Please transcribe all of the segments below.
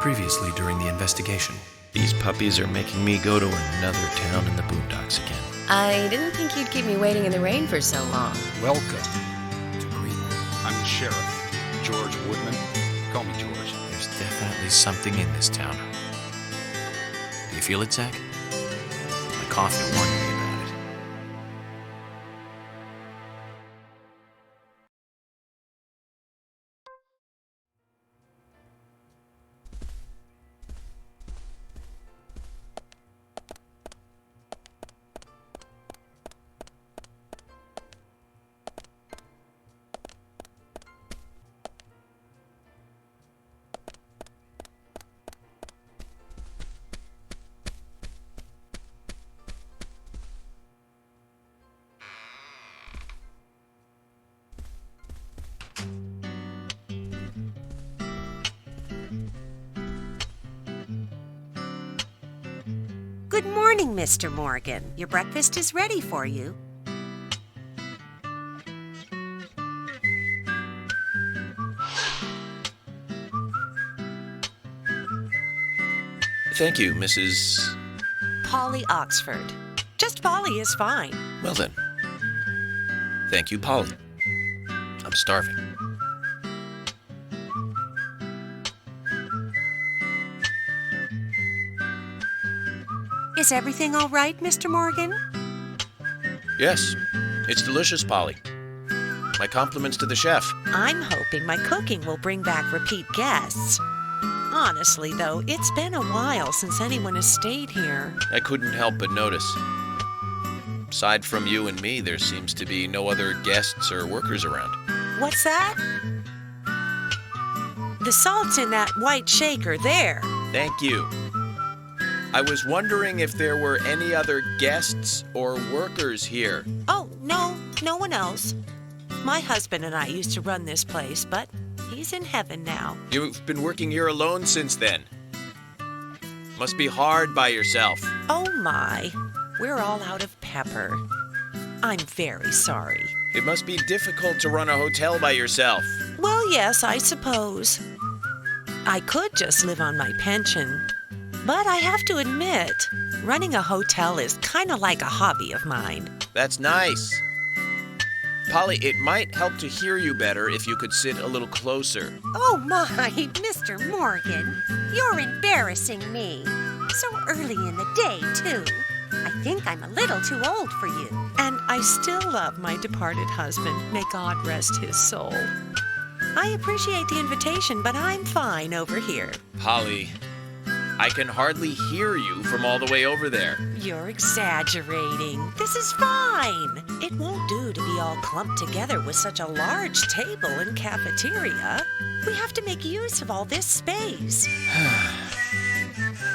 Previously during the investigation. These puppies are making me go to another town in the boondocks again. I didn't think you'd keep me waiting in the rain for so long. Welcome to Greenland. I'm the sheriff, George Woodman. Call me George. There's definitely something in this town. Do you feel it, Zach? My coffee warned me about it. Good morning, Mr. Morgan. Your breakfast is ready for you. Thank you, Mrs. Polly Oxford. Just Polly is fine. Well then. Thank you, Polly. I'm starving. Is everything all right, Mr. Morgan? Yes, it's delicious, Polly. My compliments to the chef. I'm hoping my cooking will bring back repeat guests. Honestly, though, it's been a while since anyone has stayed here. I couldn't help but notice. Aside from you and me, there seems to be no other guests or workers around. What's that? The salt's in that white shaker there. Thank you. I was wondering if there were any other guests or workers here. Oh, no one else. My husband and I used to run this place, but he's in heaven now. You've been working here alone since then. Must be hard by yourself. Oh my, we're all out of pepper. I'm very sorry. It must be difficult to run a hotel by yourself. Well, yes, I suppose. I could just live on my pension. But I have to admit, running a hotel is kind of like a hobby of mine. That's nice. Polly, it might help to hear you better if you could sit a little closer. Oh my, Mr. Morgan, you're embarrassing me. So early in the day, too. I think I'm a little too old for you. And I still love my departed husband. May God rest his soul. I appreciate the invitation, but I'm fine over here. Polly, I can hardly hear you from all the way over there. You're exaggerating. This is fine. It won't do to be all clumped together with such a large table and cafeteria. We have to make use of all this space.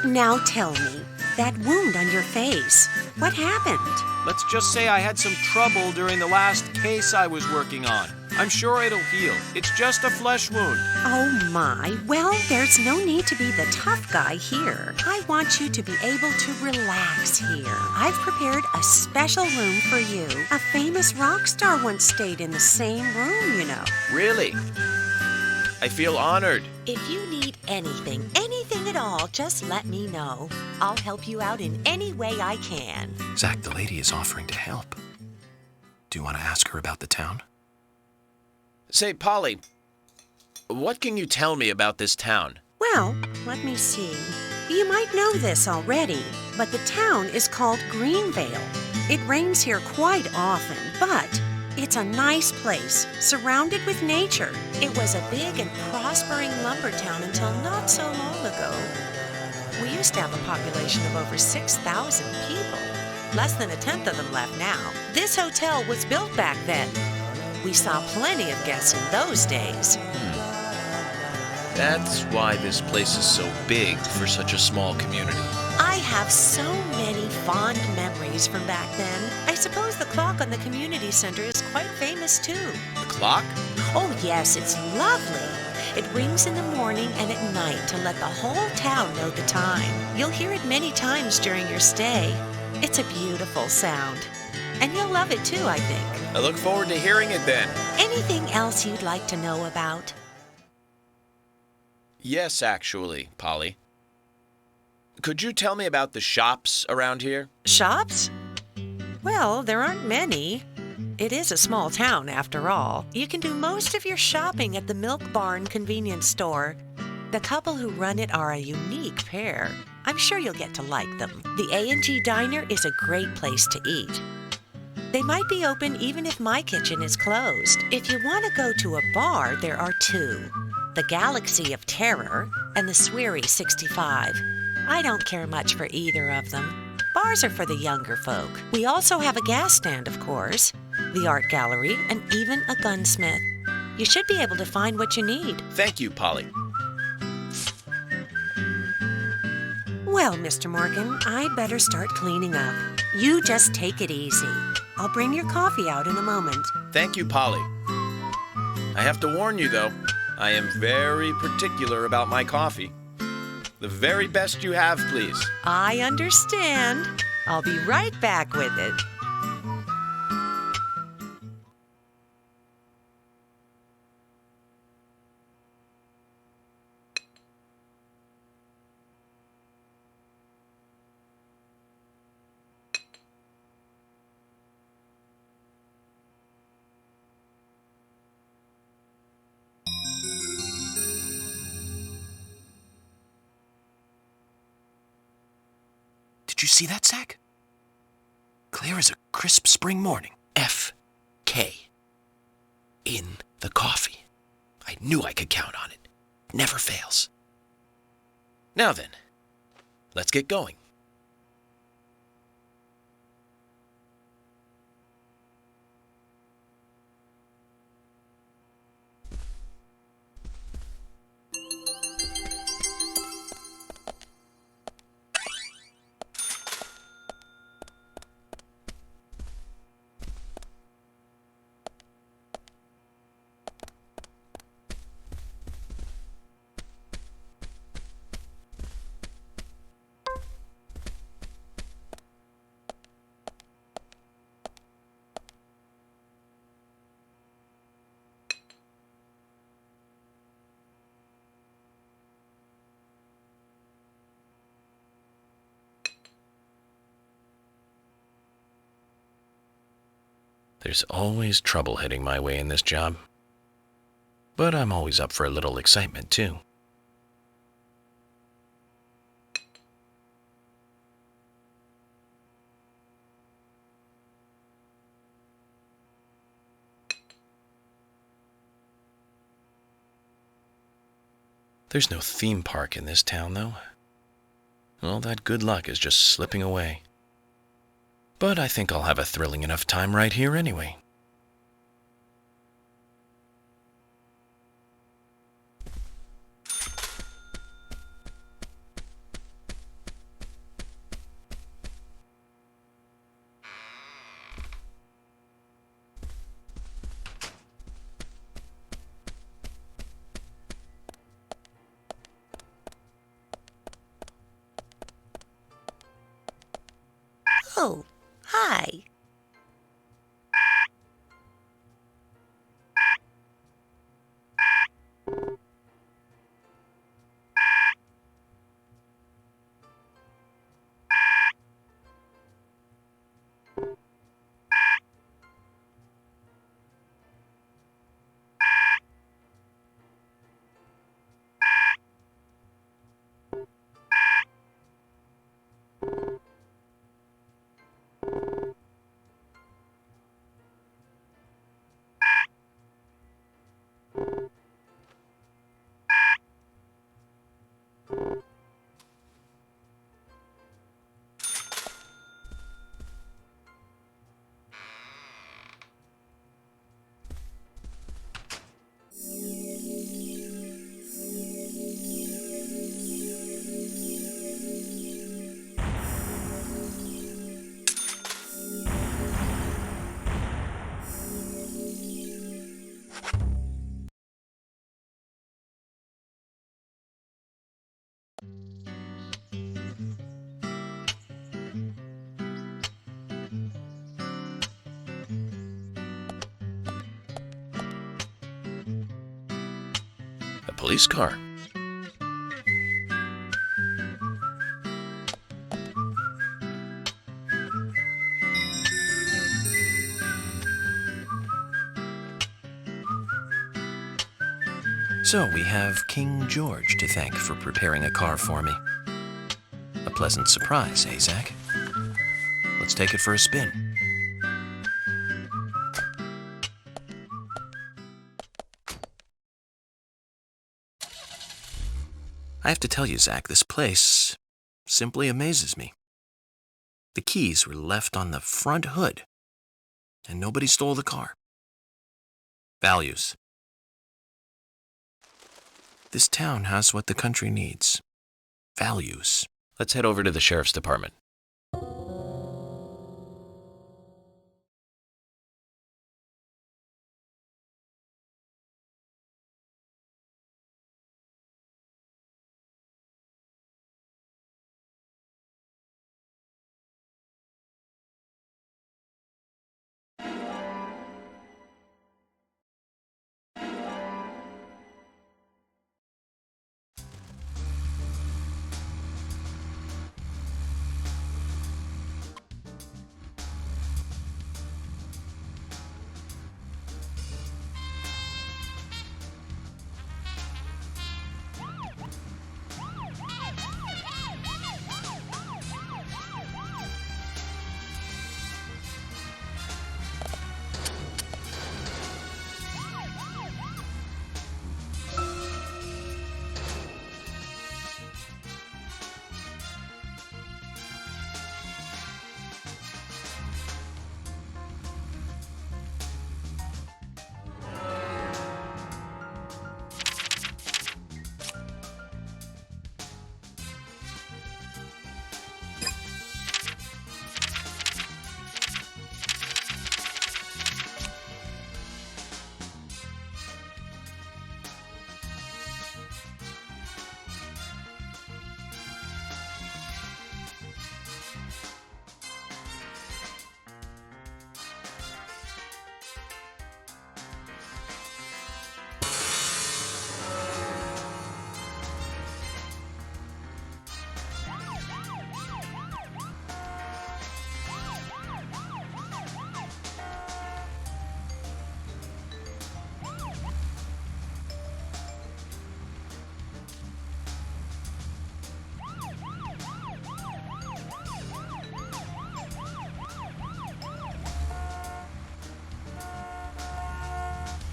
Now tell me, that wound on your face, what happened? Let's just say I had some trouble during the last case I was working on. I'm sure it'll heal. It's just a flesh wound. Oh my, well, there's no need to be the tough guy here. I want you to be able to relax here. I've prepared a special room for you. A famous rock star once stayed in the same room, you know. Really? I feel honored. If you need anything at all, just let me know. I'll help you out in any way I can. Zach, the lady is offering to help. Do you want to ask her about the town? Say, Polly, what can you tell me about this town? Well, let me see. You might know this already, but the town is called Greenvale. It rains here quite often, but it's a nice place, surrounded with nature. It was a big and prospering lumber town until not so long ago. We used to have a population of over 6,000 people. Less than a tenth of them left now. This hotel was built back then. We saw plenty of guests in those days. That's why this place is so big for such a small community. I have so many fond memories from back then. I suppose the clock on the community center is quite famous too. The clock? Oh yes, it's lovely. It rings in the morning and at night to let the whole town know the time. You'll hear it many times during your stay. It's a beautiful sound. And you'll love it too, I think. I look forward to hearing it then. Anything else you'd like to know about? Yes, actually, Polly. Could you tell me about the shops around here? Shops? Well, there aren't many. It is a small town, after all. You can do most of your shopping at the Milk Barn convenience store. The couple who run it are a unique pair. I'm sure you'll get to like them. The A&G Diner is a great place to eat. They might be open even if my kitchen is closed. If you want to go to a bar, there are two. The Galaxy of Terror and the Sweary 65. I don't care much for either of them. Bars are for the younger folk. We also have a gas stand, of course, the art gallery, and even a gunsmith. You should be able to find what you need. Thank you, Polly. Well, Mr. Morgan, I better start cleaning up. You just take it easy. I'll bring your coffee out in a moment. Thank you, Polly. I have to warn you, though, I am very particular about my coffee. The very best you have, please. I understand. I'll be right back with it. Did you see that, Zach? Clear as a crisp spring morning. F.K. in the coffee. I knew I could count on it. Never fails. Now then, let's get going. There's always trouble heading my way in this job. But I'm always up for a little excitement, too. There's no theme park in this town, though. All that good luck is just slipping away. But I think I'll have a thrilling enough time right here anyway. Oh, hi. A police car. So we have King George to thank for preparing a car for me. A pleasant surprise, eh, Zach? Let's take it for a spin. I have to tell you, Zach, this place simply amazes me. The keys were left on the front hood, and nobody stole the car. Values. This town has what the country needs. Values. Let's head over to the sheriff's department.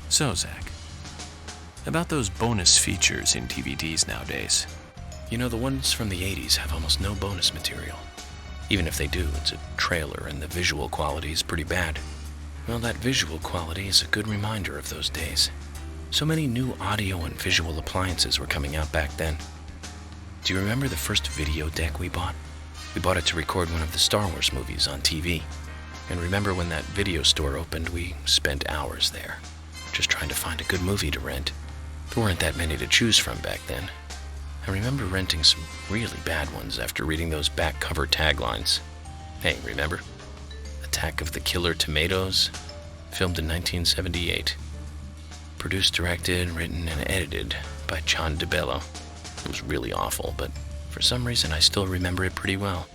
So, Zach, about those bonus features in DVDs nowadays. You know, the ones from the 80s have almost no bonus material. Even if they do, it's a trailer and the visual quality is pretty bad. Well, that visual quality is a good reminder of those days. So many new audio and visual appliances were coming out back then. Do you remember the first video deck we bought? We bought it to record one of the Star Wars movies on TV. And remember when that video store opened, we spent hours there, just trying to find a good movie to rent. There weren't that many to choose from back then. I remember renting some really bad ones after reading those back cover taglines. Hey, remember? Attack of the Killer Tomatoes, filmed in 1978. Produced, directed, written, and edited by John DeBello. It was really awful, but for some reason I still remember it pretty well.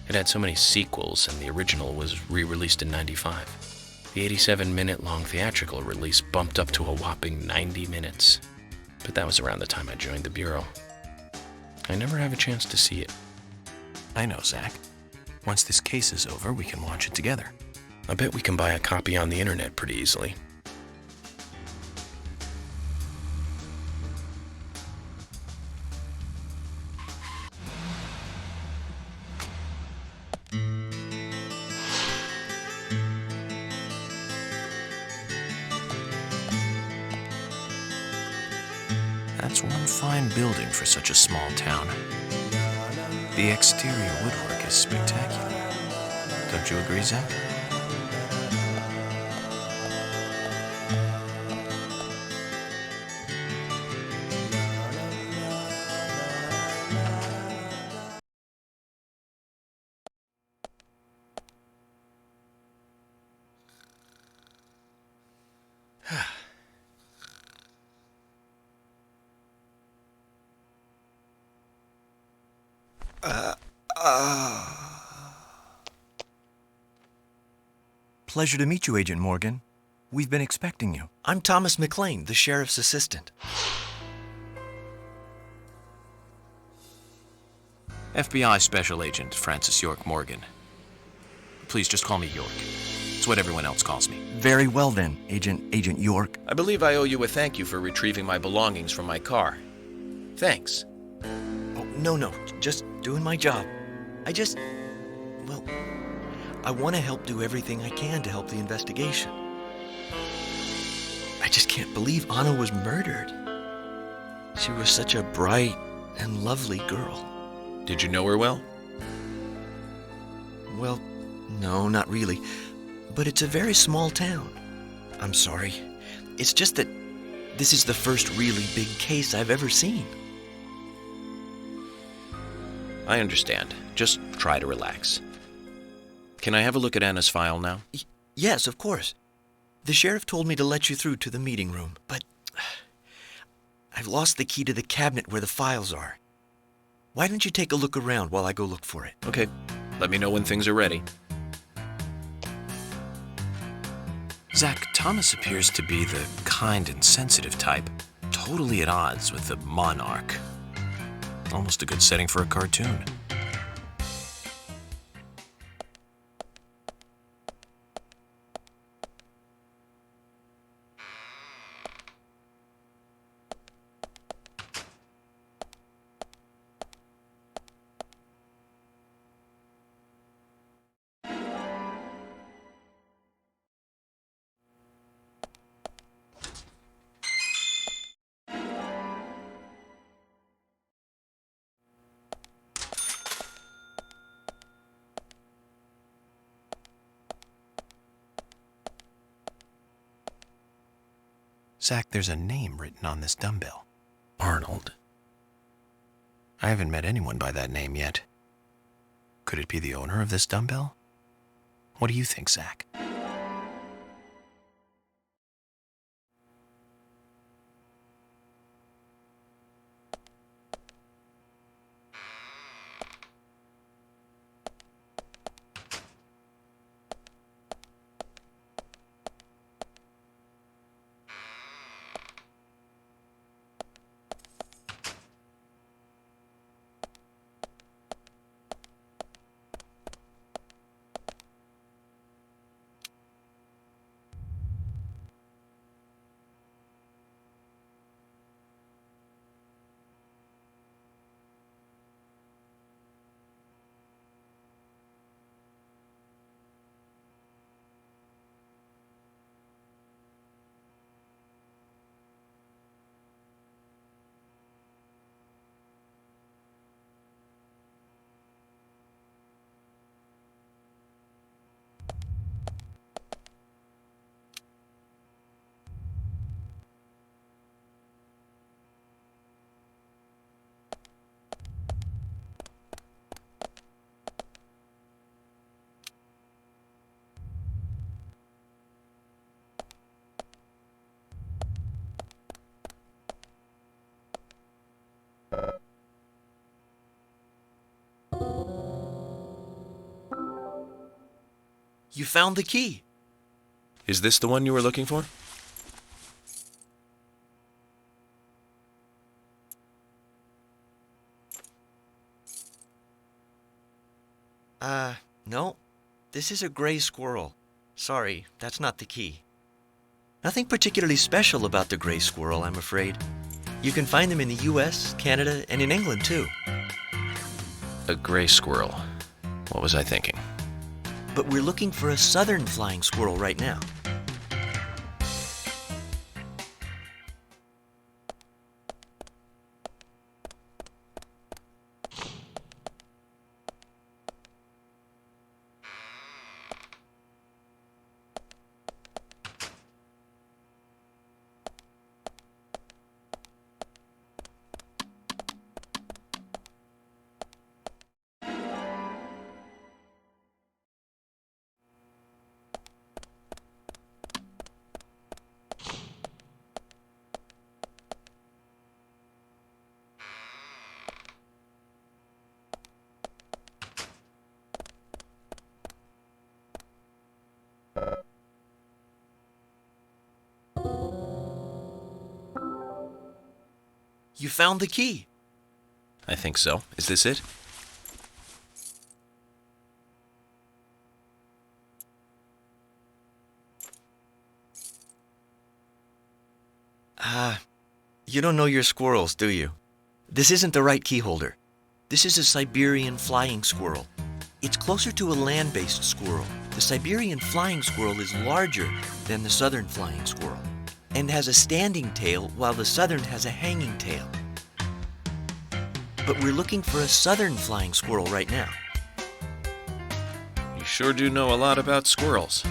It had so many sequels, and the original was re-released in '95. The 87-minute-long theatrical release bumped up to a whopping 90 minutes. But that was around the time I joined the Bureau. I never have a chance to see it. I know, Zach. Once this case is over, we can watch it together. I bet we can buy a copy on the internet pretty easily. That's one fine building for such a small town. The exterior woodwork is spectacular. Don't you agree, Zach? Pleasure to meet you, Agent Morgan. We've been expecting you. I'm Thomas McLean, the sheriff's assistant. FBI Special Agent Francis York Morgan. Please just call me York. It's what everyone else calls me. Very well then, Agent York. I believe I owe you a thank you for retrieving my belongings from my car. Thanks. Oh, no, just doing my job. Well, I want to help do everything I can to help the investigation. I just can't believe Anna was murdered. She was such a bright and lovely girl. Did you know her well? Well, no, not really. But it's a very small town. I'm sorry. It's just that this is the first really big case I've ever seen. I understand. Just try to relax. Can I have a look at Anna's file now? Yes, of course. The sheriff told me to let you through to the meeting room, but I've lost the key to the cabinet where the files are. Why don't you take a look around while I go look for it? Okay. Let me know when things are ready. Zach, Thomas appears to be the kind and sensitive type, totally at odds with the monarch. Almost a good setting for a cartoon. Zach, there's a name written on this dumbbell. Arnold. I haven't met anyone by that name yet. Could it be the owner of this dumbbell? What do you think, Zach? You found the key. Is this the one you were looking for? No. This is a gray squirrel. Sorry, that's not the key. Nothing particularly special about the gray squirrel, I'm afraid. You can find them in the US, Canada, and in England, too. A gray squirrel. What was I thinking? But we're looking for a southern flying squirrel right now. You found the key. I think so. Is this it? You don't know your squirrels, do you? This isn't the right key holder. This is a Siberian flying squirrel. It's closer to a land-based squirrel. The Siberian flying squirrel is larger than the southern flying squirrel and has a standing tail while the southern has a hanging tail. But we're looking for a southern flying squirrel right now. You sure do know a lot about squirrels.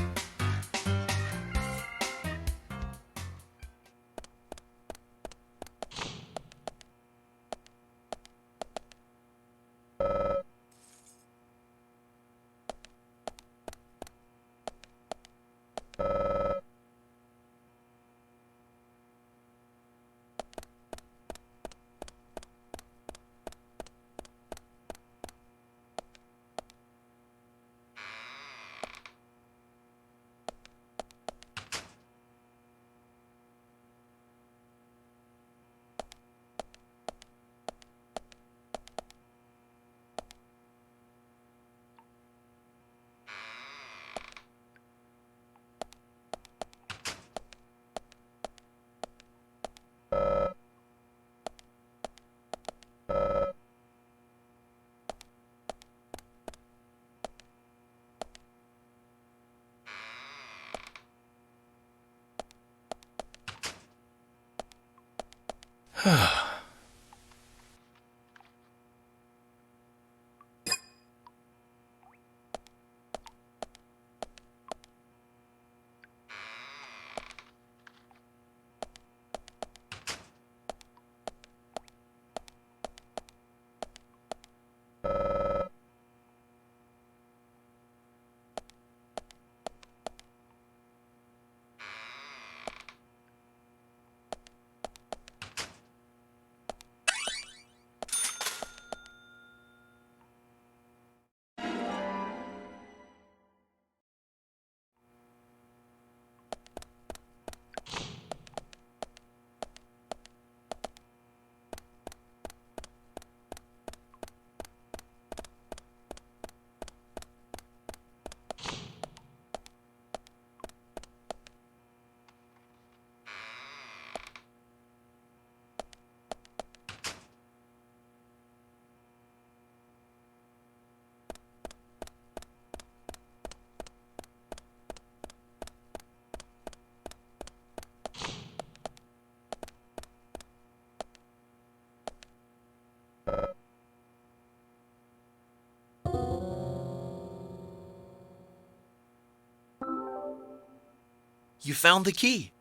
You found the key.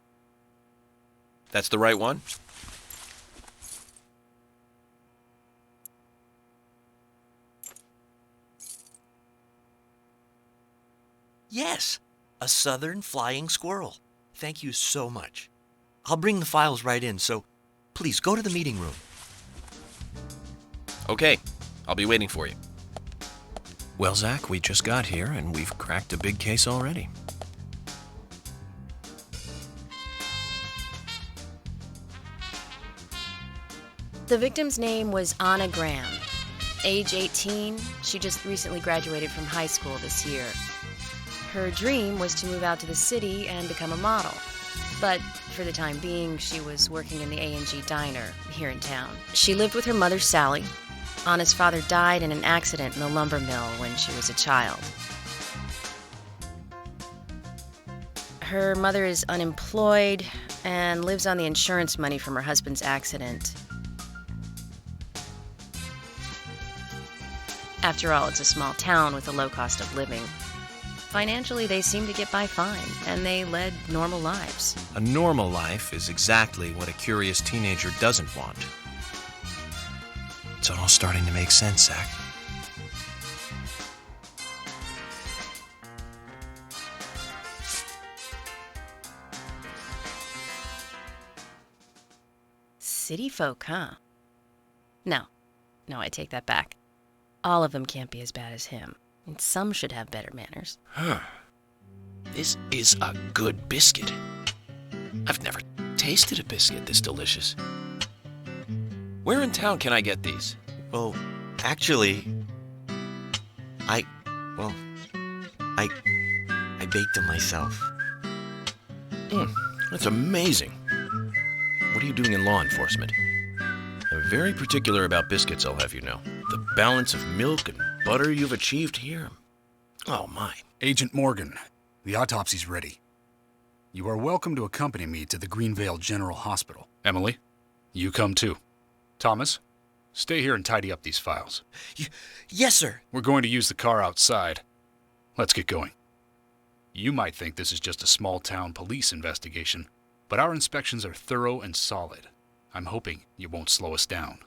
That's the right one? Yes, a southern flying squirrel. Thank you so much. I'll bring the files right in, so please go to the meeting room. Okay, I'll be waiting for you. Well, Zach, we just got here and we've cracked a big case already. The victim's name was Anna Graham. Age 18, she just recently graduated from high school this year. Her dream was to move out to the city and become a model. But for the time being, she was working in the A&G diner here in town. She lived with her mother, Sally. Anna's father died in an accident in the lumber mill when she was a child. Her mother is unemployed and lives on the insurance money from her husband's accident. After all, it's a small town with a low cost of living. Financially, they seem to get by fine, and they led normal lives. A normal life is exactly what a curious teenager doesn't want. It's all starting to make sense, Zach. City folk, huh? No, I take that back. All of them can't be as bad as him, and some should have better manners. Huh. This is a good biscuit. I've never tasted a biscuit this delicious. Where in town can I get these? Well, actually, I baked them myself. That's amazing. what are you doing in law enforcement? I'm very particular about biscuits, I'll have you know. The balance of milk and butter you've achieved here. Oh, my. Agent Morgan, the autopsy's ready. You are welcome to accompany me to the Greenvale General Hospital. Emily, you come too. Thomas, stay here and tidy up these files. Yes, sir. We're going to use the car outside. Let's get going. You might think this is just a small-town police investigation, but our inspections are thorough and solid. I'm hoping you won't slow us down.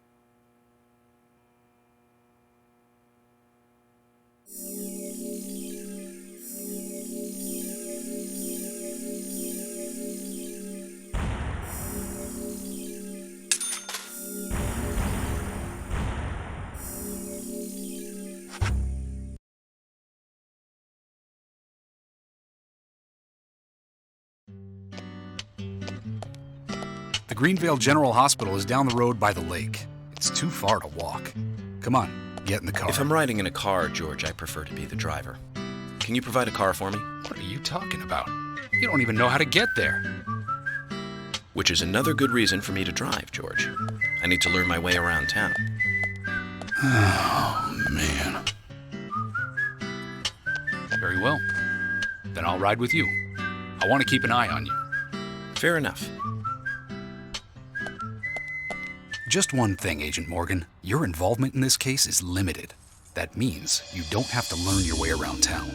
The Greenvale General Hospital is down the road by the lake. It's too far to walk. Come on, get in the car. If I'm riding in a car, George, I prefer to be the driver. Can you provide a car for me? What are you talking about? You don't even know how to get there. Which is another good reason for me to drive, George. I need to learn my way around town. Oh, man. Very well. Then I'll ride with you. I want to keep an eye on you. Fair enough. Just one thing, Agent Morgan. Your involvement in this case is limited. That means you don't have to learn your way around town.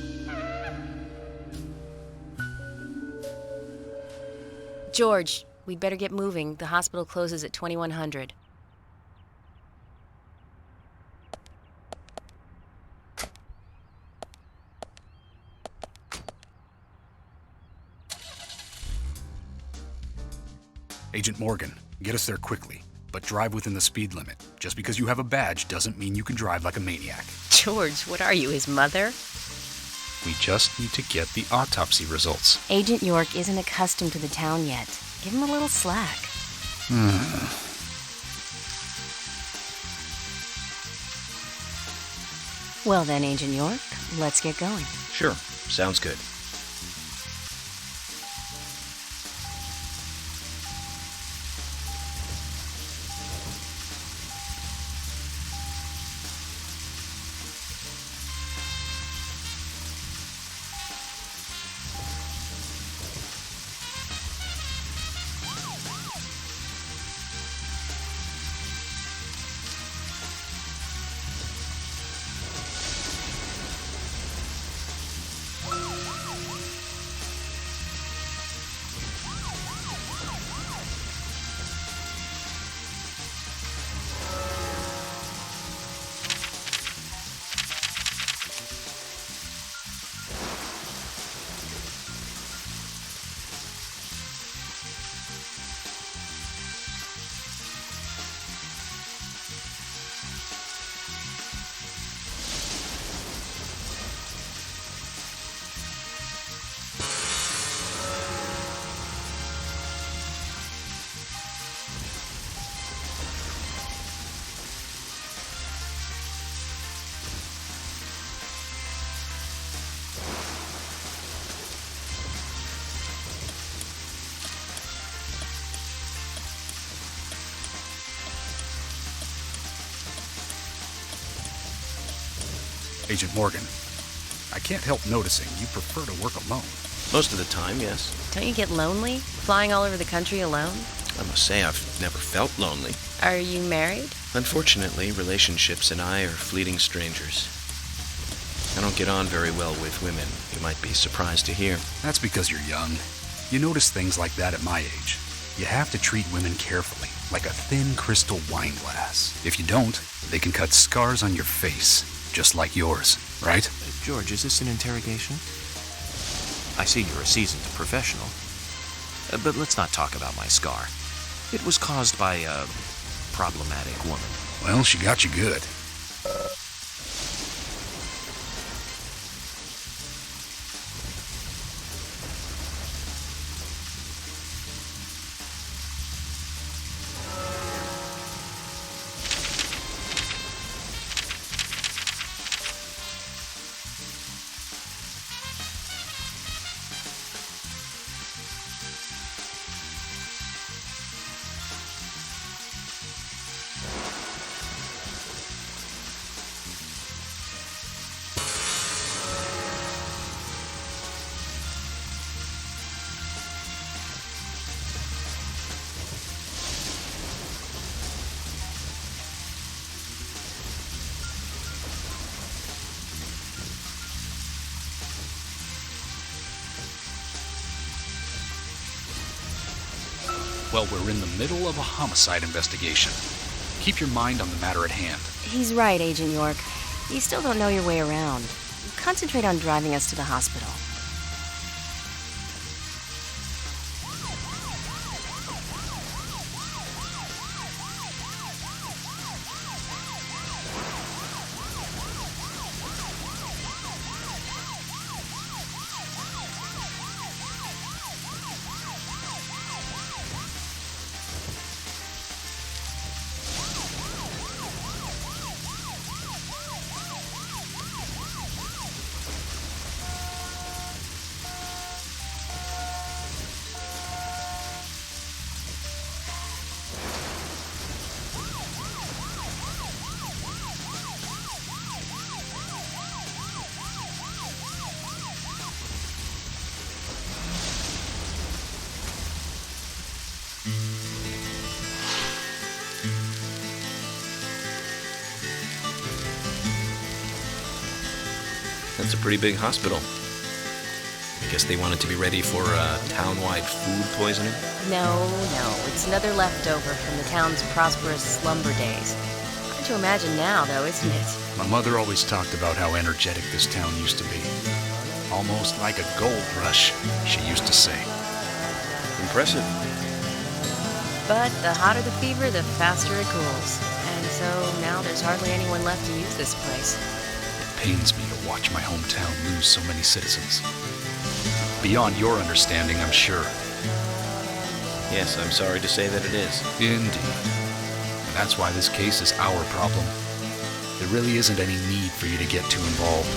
George, we'd better get moving. The hospital closes at 2100. Agent Morgan, get us there quickly, but drive within the speed limit. Just because you have a badge doesn't mean you can drive like a maniac. George, what are you, his mother? We just need to get the autopsy results. Agent York isn't accustomed to the town yet. Give him a little slack. Well then, Agent York, let's get going. Sure, sounds good. Agent Morgan, I can't help noticing you prefer to work alone. Most of the time, yes. Don't you get lonely, flying all over the country alone? I must say I've never felt lonely. Are you married? Unfortunately, relationships and I are fleeting strangers. I don't get on very well with women, you might be surprised to hear. That's because you're young. You notice things like that at my age. You have to treat women carefully, like a thin crystal wine glass. If you don't, they can cut scars on your face, just like yours, right? George, is this an interrogation? I see you're a seasoned professional. But let's not talk about my scar. It was caused by a problematic woman. Well, she got you good. Well, we're in the middle of a homicide investigation. Keep your mind on the matter at hand. He's right, Agent York. You still don't know your way around. Concentrate on driving us to the hospital. That's a pretty big hospital. I guess they wanted to be ready for town-wide food poisoning? No, it's another leftover from the town's prosperous slumber days. Hard to imagine now, though, isn't it? My mother always talked about how energetic this town used to be. Almost like a gold rush, she used to say. Impressive. But the hotter the fever, the faster it cools. And so now there's hardly anyone left to use this place. It pains me to watch my hometown lose so many citizens. Beyond your understanding, I'm sure. Yes, I'm sorry to say that it is. Indeed. And that's why this case is our problem. There really isn't any need for you to get too involved.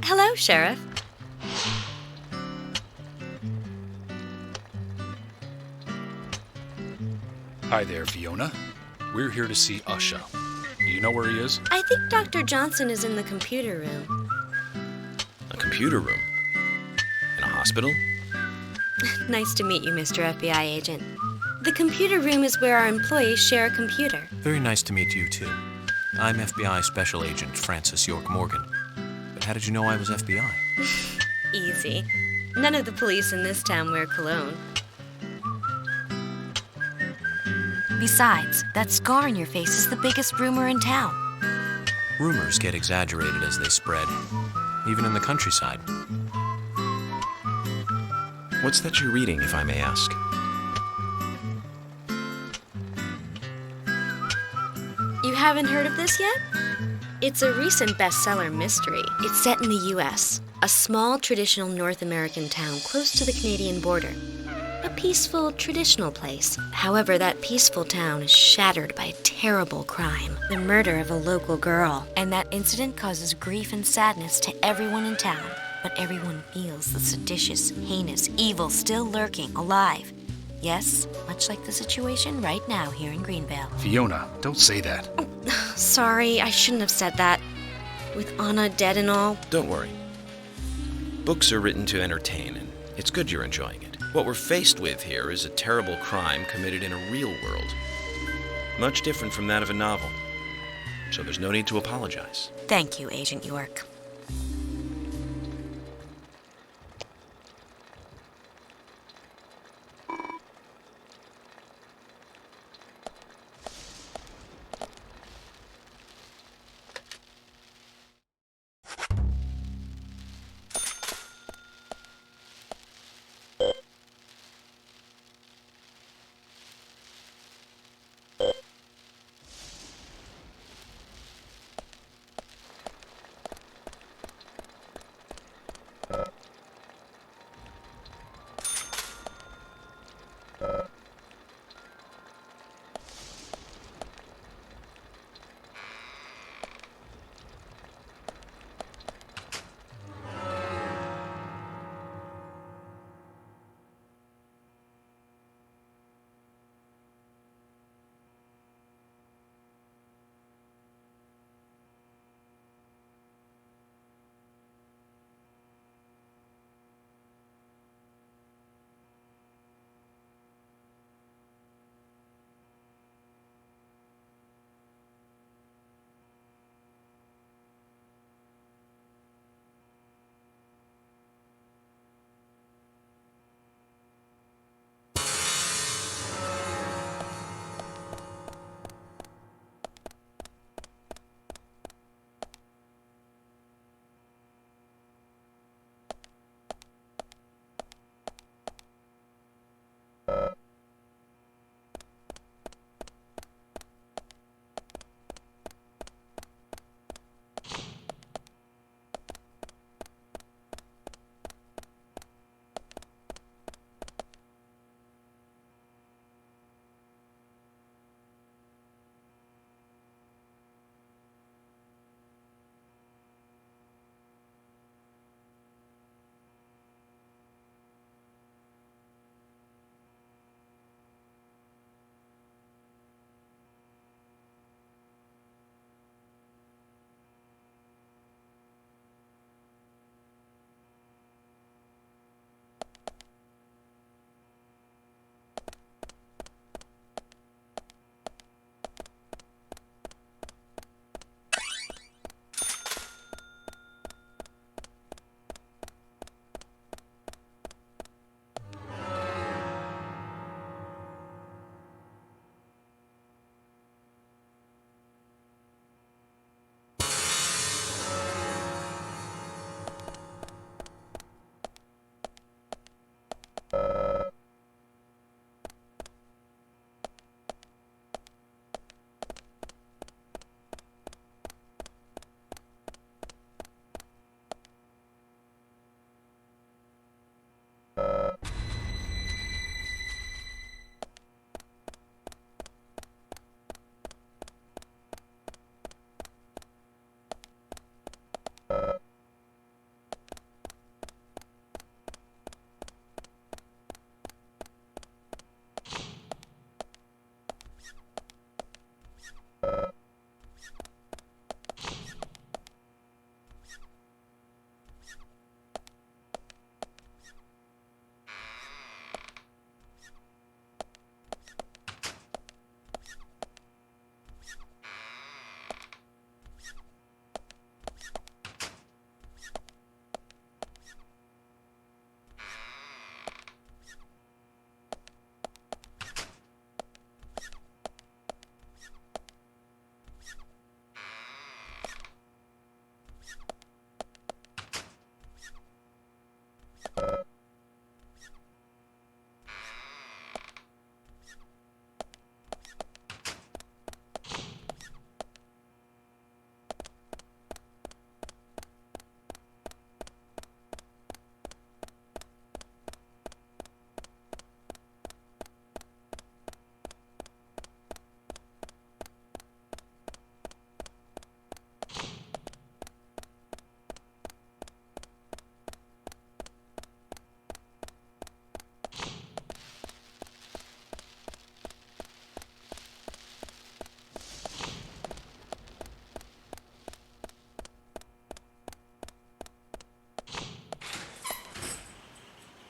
Hello, Sheriff. Hi there, Fiona. We're here to see Usha. Do you know where he is? I think Dr. Johnson is in the computer room. A computer room? In a hospital? Nice to meet you, Mr. FBI agent. The computer room is where our employees share a computer. Very nice to meet you, too. I'm FBI Special Agent Francis York Morgan. But how did you know I was FBI? Easy. None of the police in this town wear cologne. Besides, that scar on your face is the biggest rumor in town. Rumors get exaggerated as they spread, even in the countryside. What's that you're reading, if I may ask? You haven't heard of this yet? It's a recent bestseller mystery. It's set in the U.S., a small traditional North American town close to the Canadian border. A peaceful, traditional place. However, that peaceful town is shattered by a terrible crime. The murder of a local girl. And that incident causes grief and sadness to everyone in town. But everyone feels the seditious, heinous evil still lurking, alive. Yes, much like the situation right now here in Greenvale. Fiona, don't say that. Sorry, I shouldn't have said that. With Anna dead and all. Don't worry. Books are written to entertain, and it's good you're enjoying it. What we're faced with here is a terrible crime committed in a real world. Much different from that of a novel. So there's no need to apologize. Thank you, Agent York.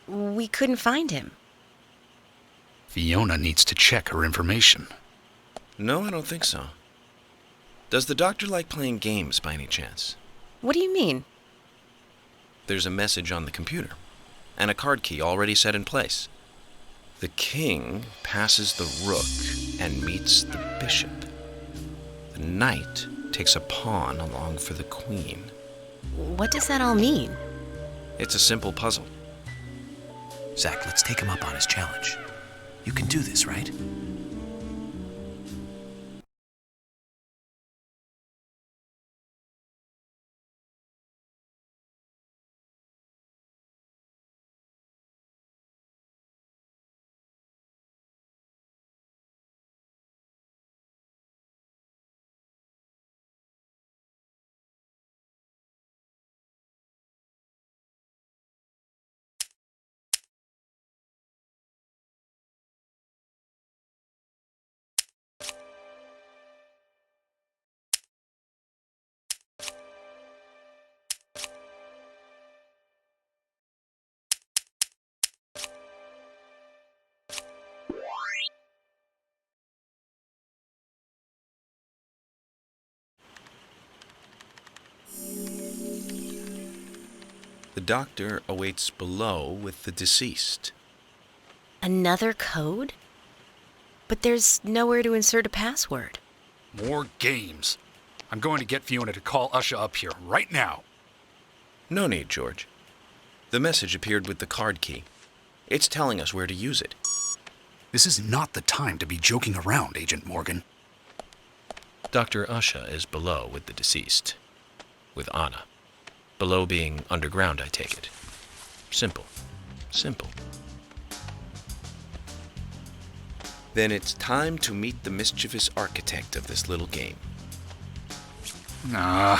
We couldn't find him. Fiona needs to check her information. No, I don't think so. Does the doctor like playing games by any chance? What do you mean? There's a message on the computer, and a card key already set in place. The king passes the rook and meets the bishop. The knight takes a pawn along for the queen. What does that all mean? It's a simple puzzle. Zach, let's take him up on his challenge. You can do this, right? The doctor awaits below with the deceased. Another code? But there's nowhere to insert a password. More games. I'm going to get Fiona to call Usha up here right now. No need, George. The message appeared with the card key. It's telling us where to use it. This is not the time to be joking around, Agent Morgan. Dr. Usha is below with the deceased. With Anna. Below being underground, I take it. Simple. Simple. Then it's time to meet the mischievous architect of this little game. Nah.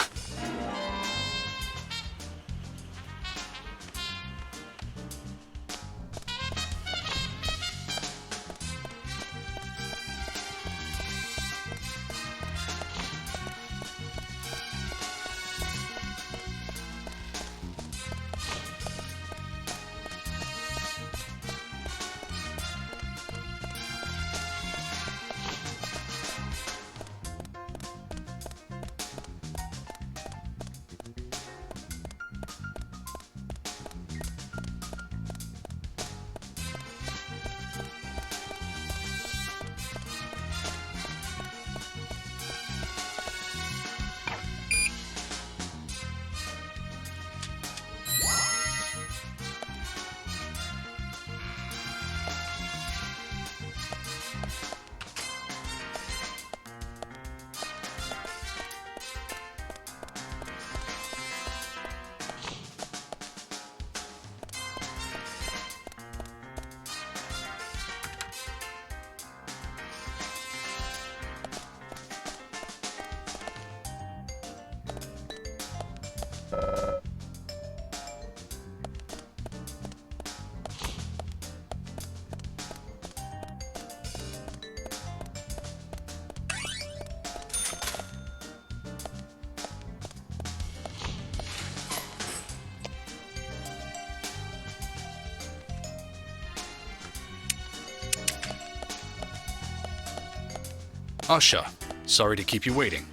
Usha, sorry to keep you waiting.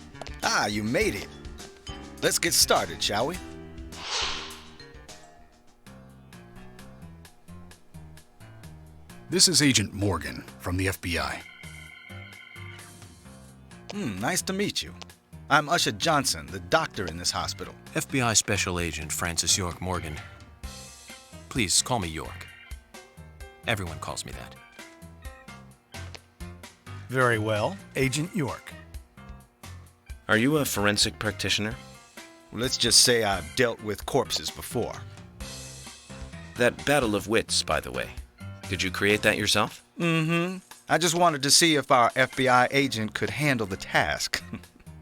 Ah, you made it. Let's get started, shall we? This is Agent Morgan from the FBI. Nice to meet you. I'm Usha Johnson, the doctor in this hospital. FBI Special Agent Francis York Morgan. Please call me York. Everyone calls me that. Very well, Agent York. Are you a forensic practitioner? Let's just say I've dealt with corpses before. That battle of wits, by the way. Did you create that yourself? Mm-hmm. I just wanted to see if our FBI agent could handle the task.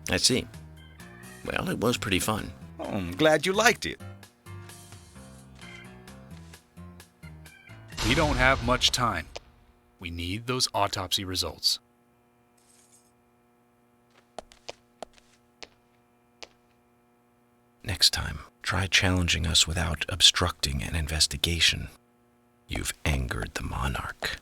I see. Well, it was pretty fun. Oh, I'm glad you liked it. We don't have much time. We need those autopsy results. Next time, try challenging us without obstructing an investigation. You've angered the monarch.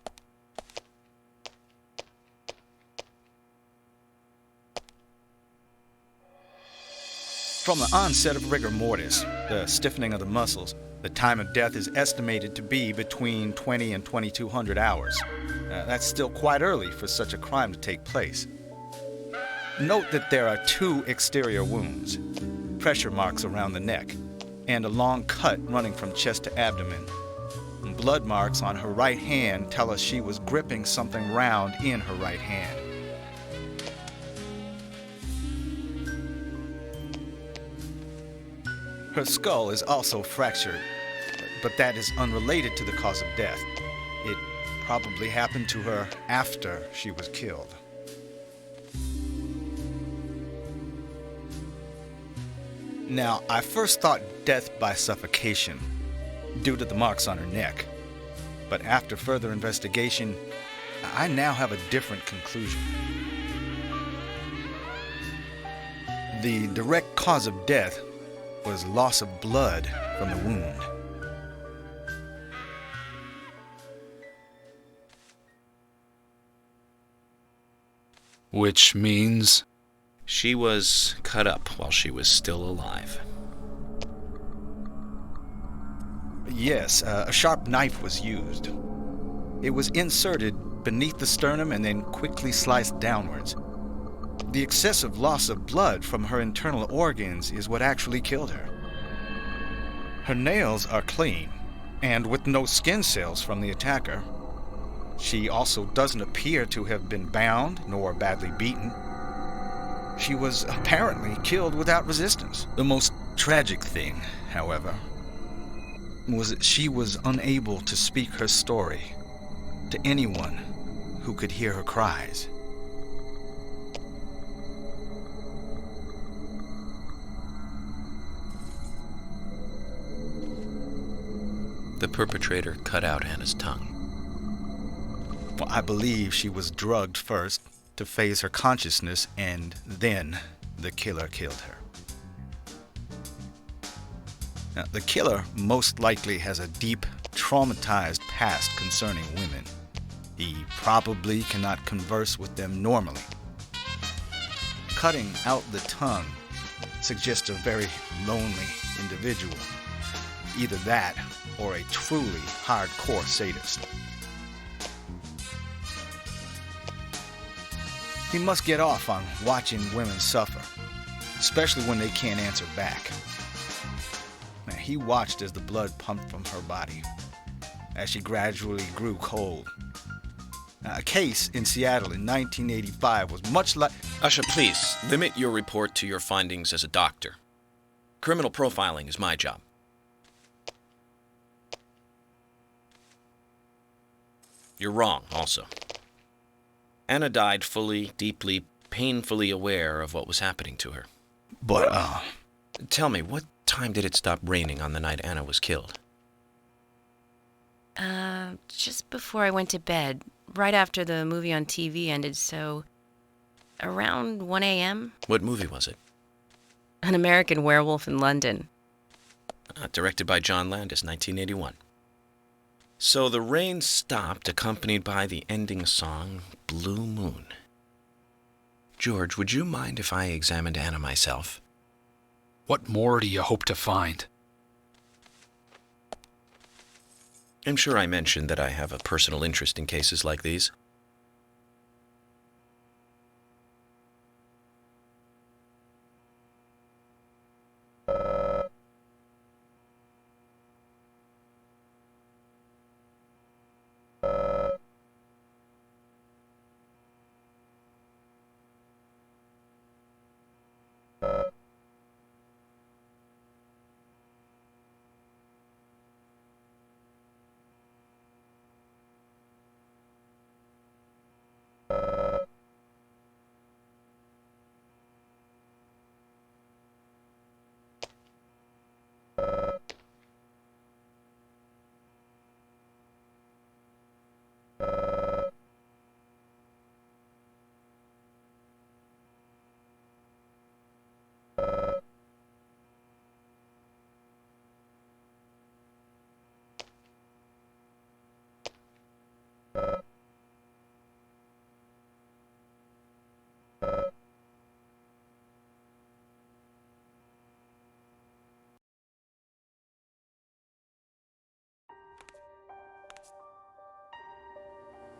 From the onset of rigor mortis, the stiffening of the muscles, the time of death is estimated to be between 20 and 2200 hours. That's still quite early for such a crime to take place. Note that there are 2 exterior wounds, pressure marks around the neck, and a long cut running from chest to abdomen. Blood marks on her right hand tell us she was gripping something round in her right hand. Her skull is also fractured, but that is unrelated to the cause of death. It probably happened to her after she was killed. Now, I first thought death by suffocation, due to the marks on her neck. But after further investigation, I now have a different conclusion. The direct cause of death was loss of blood from the wound. Which means? She was cut up while she was still alive. Yes, a sharp knife was used. It was inserted beneath the sternum and then quickly sliced downwards. The excessive loss of blood from her internal organs is what actually killed her. Her nails are clean, and with no skin cells from the attacker. She also doesn't appear to have been bound nor badly beaten. She was apparently killed without resistance. The most tragic thing, however, was that she was unable to speak her story to anyone who could hear her cries. The perpetrator cut out Anna's tongue. Well, I believe she was drugged first to phase her consciousness, and then the killer killed her. Now, the killer most likely has a deep, traumatized past concerning women. He probably cannot converse with them normally. Cutting out the tongue suggests a very lonely individual. Either that or a truly hardcore sadist. He must get off on watching women suffer, especially when they can't answer back. Now, he watched as the blood pumped from her body, as she gradually grew cold. Now, a case in Seattle in 1985 was much like... Usha, please, limit your report to your findings as a doctor. Criminal profiling is my job. You're wrong, also. Anna died fully, deeply, painfully aware of what was happening to her. But, Tell me, what time did it stop raining on the night Anna was killed? Just before I went to bed, right after the movie on TV ended, so around 1 a.m. What movie was it? An American Werewolf in London. Directed by John Landis, 1981. So the rain stopped, accompanied by the ending song, Blue Moon. George, would you mind if I examined Anna myself? What more do you hope to find? I'm sure I mentioned that I have a personal interest in cases like these.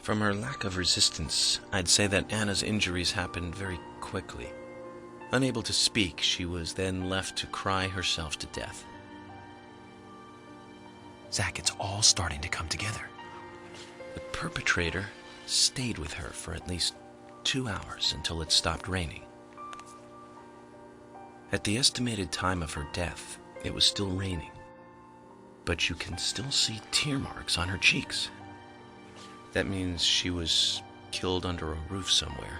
From her lack of resistance, I'd say that Anna's injuries happened very quickly. Unable to speak, she was then left to cry herself to death. Zach, it's all starting to come together. The perpetrator stayed with her for at least 2 hours until it stopped raining. At the estimated time of her death, it was still raining, but you can still see tear marks on her cheeks. That means she was killed under a roof somewhere.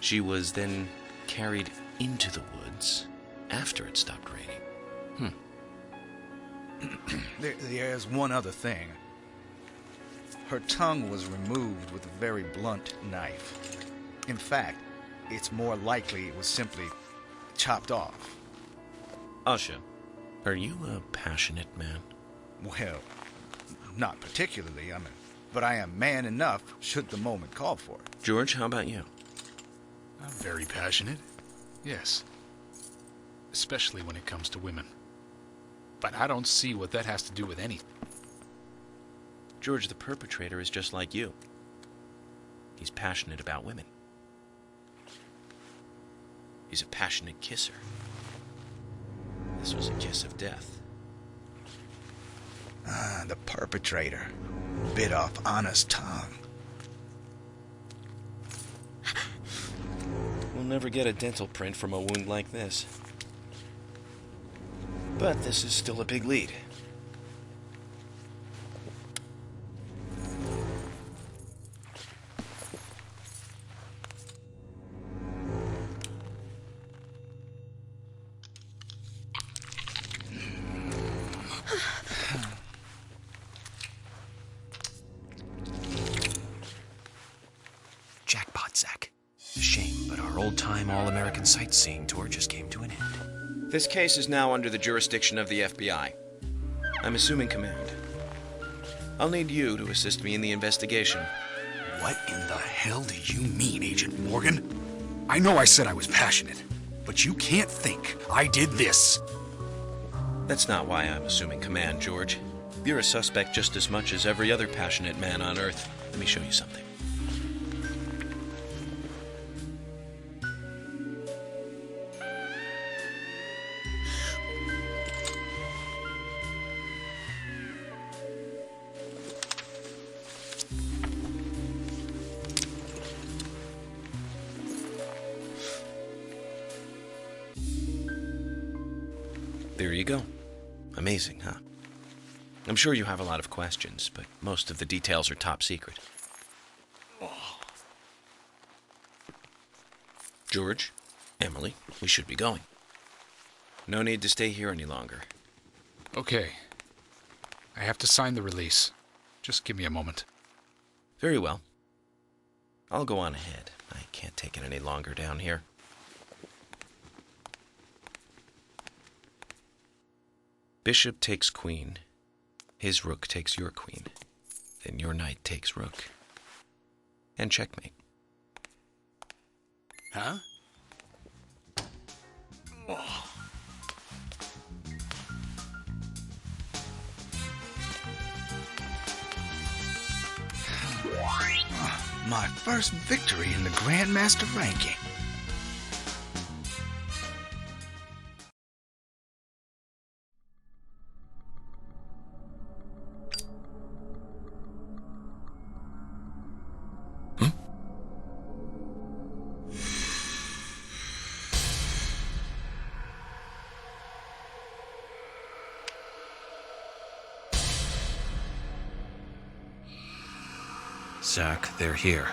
She was then carried into the woods after it stopped raining. There's one other thing. Her tongue was removed with a very blunt knife. In fact, it's more likely it was simply chopped off. Asha, are you a passionate man? Well, not particularly, but I am man enough should the moment call for it. George, how about you? I'm very passionate. Yes. Especially when it comes to women. But I don't see what that has to do with anything. George, the perpetrator is just like you. He's passionate about women. He's a passionate kisser. This was a kiss of death. The perpetrator bit off Anna's tongue. We'll never get a dental print from a wound like this. But this is still a big lead. Jackpot, Zach. A shame, but our old-time all-American sightseeing tour just came to an end. This case is now under the jurisdiction of the FBI. I'm assuming command. I'll need you to assist me in the investigation. What in the hell do you mean, Agent Morgan? I know I said I was passionate, but you can't think I did this. That's not why I'm assuming command, George. You're a suspect just as much as every other passionate man on Earth. Let me show you something. There you go. Amazing, huh? I'm sure you have a lot of questions, but most of the details are top secret. George, Emily, we should be going. No need to stay here any longer. Okay. I have to sign the release. Just give me a moment. Very well. I'll go on ahead. I can't take it any longer down here. Bishop takes queen. His rook takes your queen. Then your knight takes rook. And checkmate. Huh? My first victory in the Grandmaster ranking. Zach, they're here.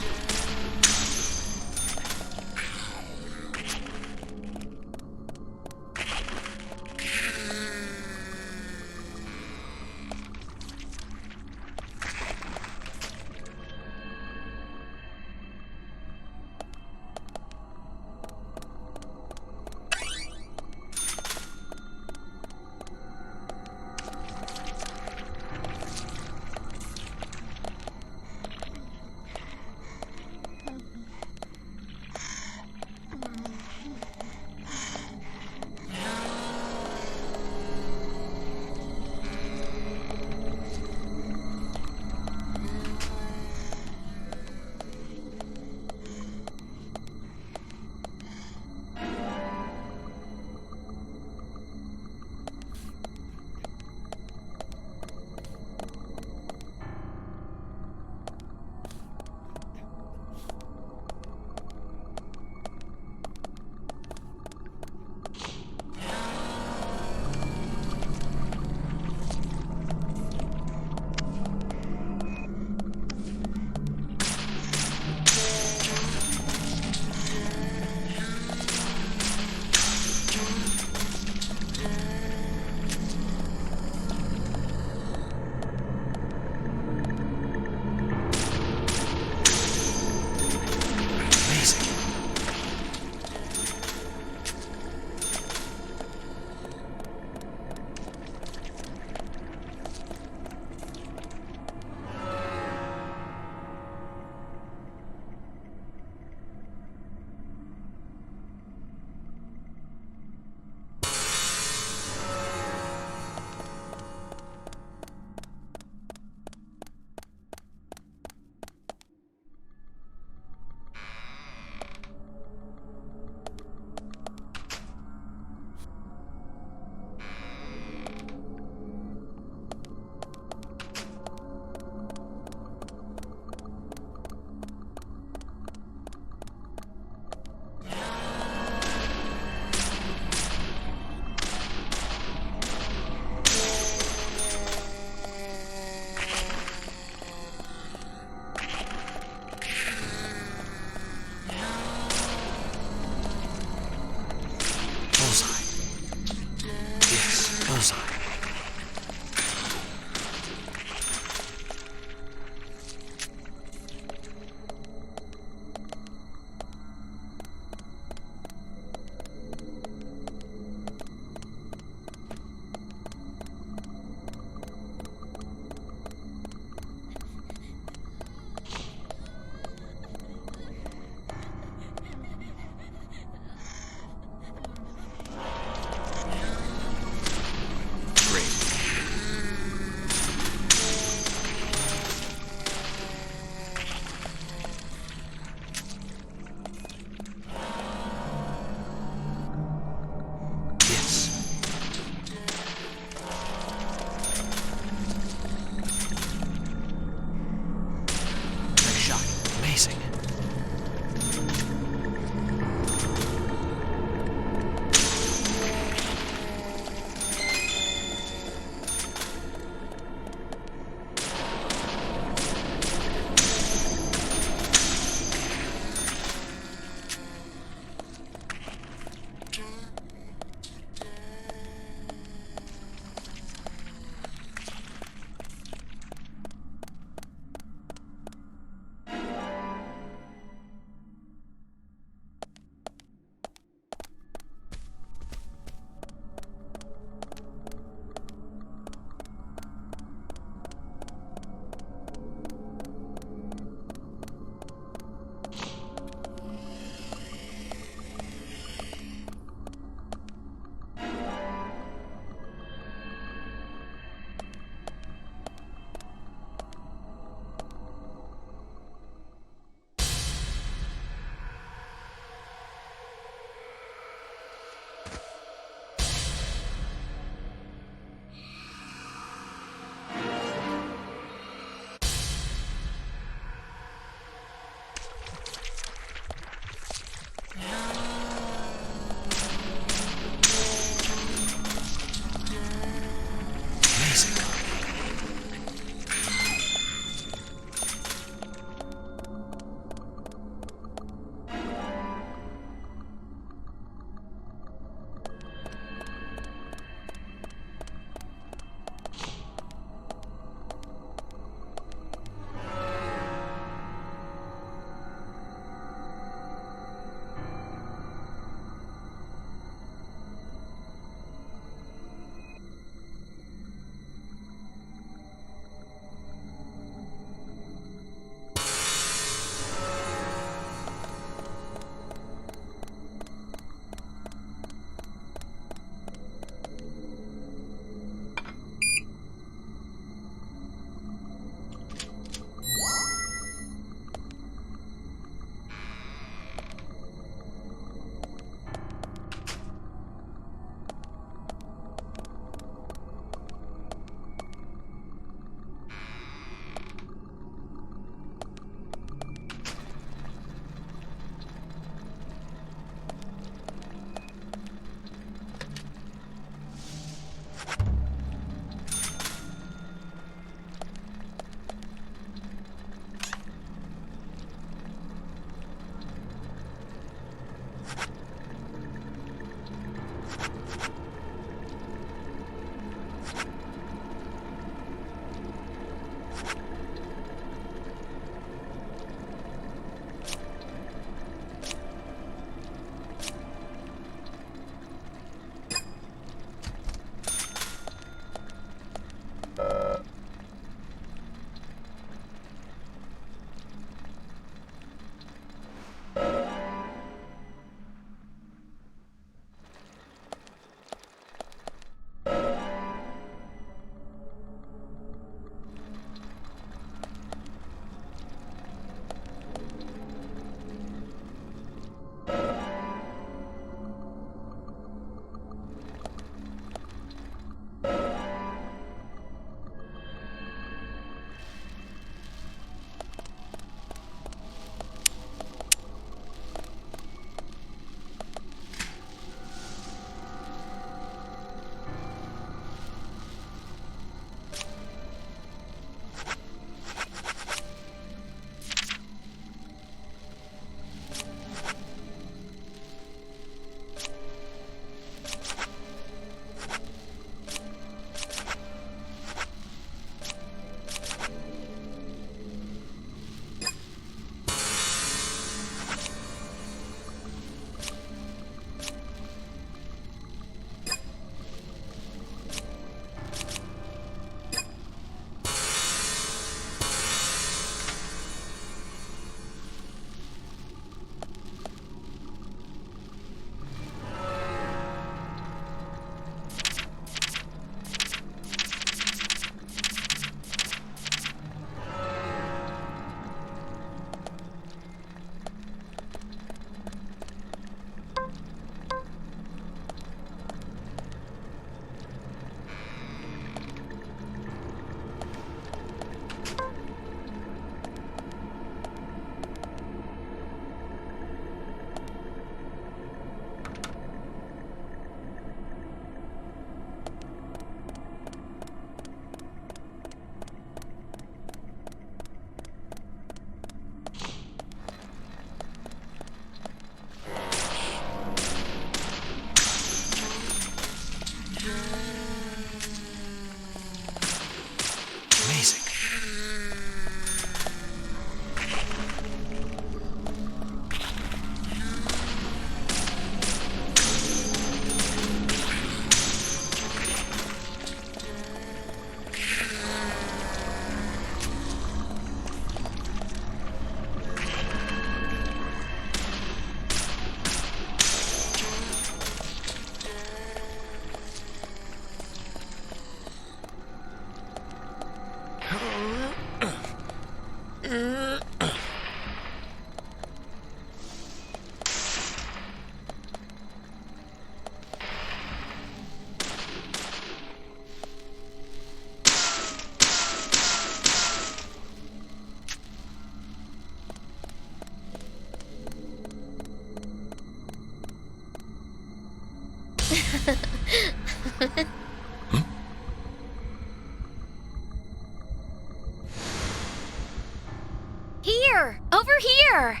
here! Over here!